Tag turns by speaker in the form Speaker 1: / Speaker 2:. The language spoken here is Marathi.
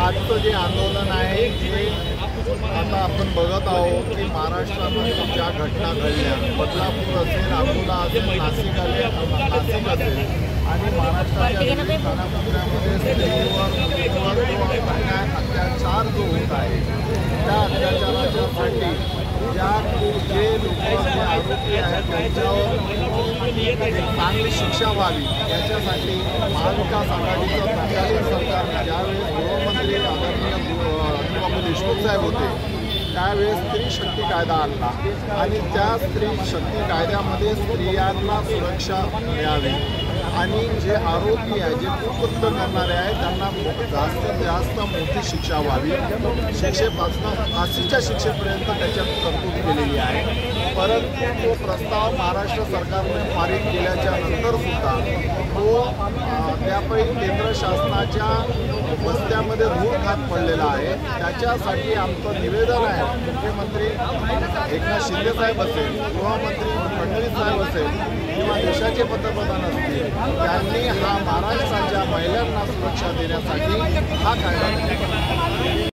Speaker 1: आजचं जे आंदोलन आहे ते आता आपण बघत आहोत की महाराष्ट्रामध्ये ज्या घटना घडल्या, बदलापूर असेल, अकोला असेल, नाशिक असेल आणि महाराष्ट्राच्या कानाकोपऱ्यामध्ये स्त्रीवर अत्याचार जो होत आहे, त्या अत्याचाराच्यासाठी जे लोक जे आरोपी आहेत त्यांच्यावर चांगली शिक्षा व्हावी याच्यासाठी महाविकास आघाडीचं तत्कालीन सरकारने ज्यावेळेस गृहमंत्री आदरणीय बाबू देशमुख साहेब होते त्यावेळेस स्त्री शक्ती कायदा आणला आणि त्या स्त्री शक्ती कायद्यामध्ये स्त्रियांना सुरक्षा मिळावी आणि जे आरोपी आहे, जे कुकृत्य करणारे आहेत त्यांना जास्तीत जास्त मोठी शिक्षा व्हावी, शिक्षेपासून फाशीच्या शिक्षेपर्यंत त्याच्यात तरतूद केलेली आहे। परंतु तो प्रस्ताव महाराष्ट्र सरकारने पारित केल्याच्या नंतरसुद्धा तो त्यापैकी केंद्र शासनाच्या बस्त्यामध्ये धूळ खात पडलेला आहे। त्याच्यासाठी आमचं निवेदन आहे, मुख्यमंत्री एकनाथ शिंदे साहेब असेल, गृहमंत्री फडणवीस साहेब असेल किंवा देशाचे पंतप्रधान असतील, त्यांनी हा महाराष्ट्राच्या महिलांना सुरक्षा देण्यासाठी हा कायदा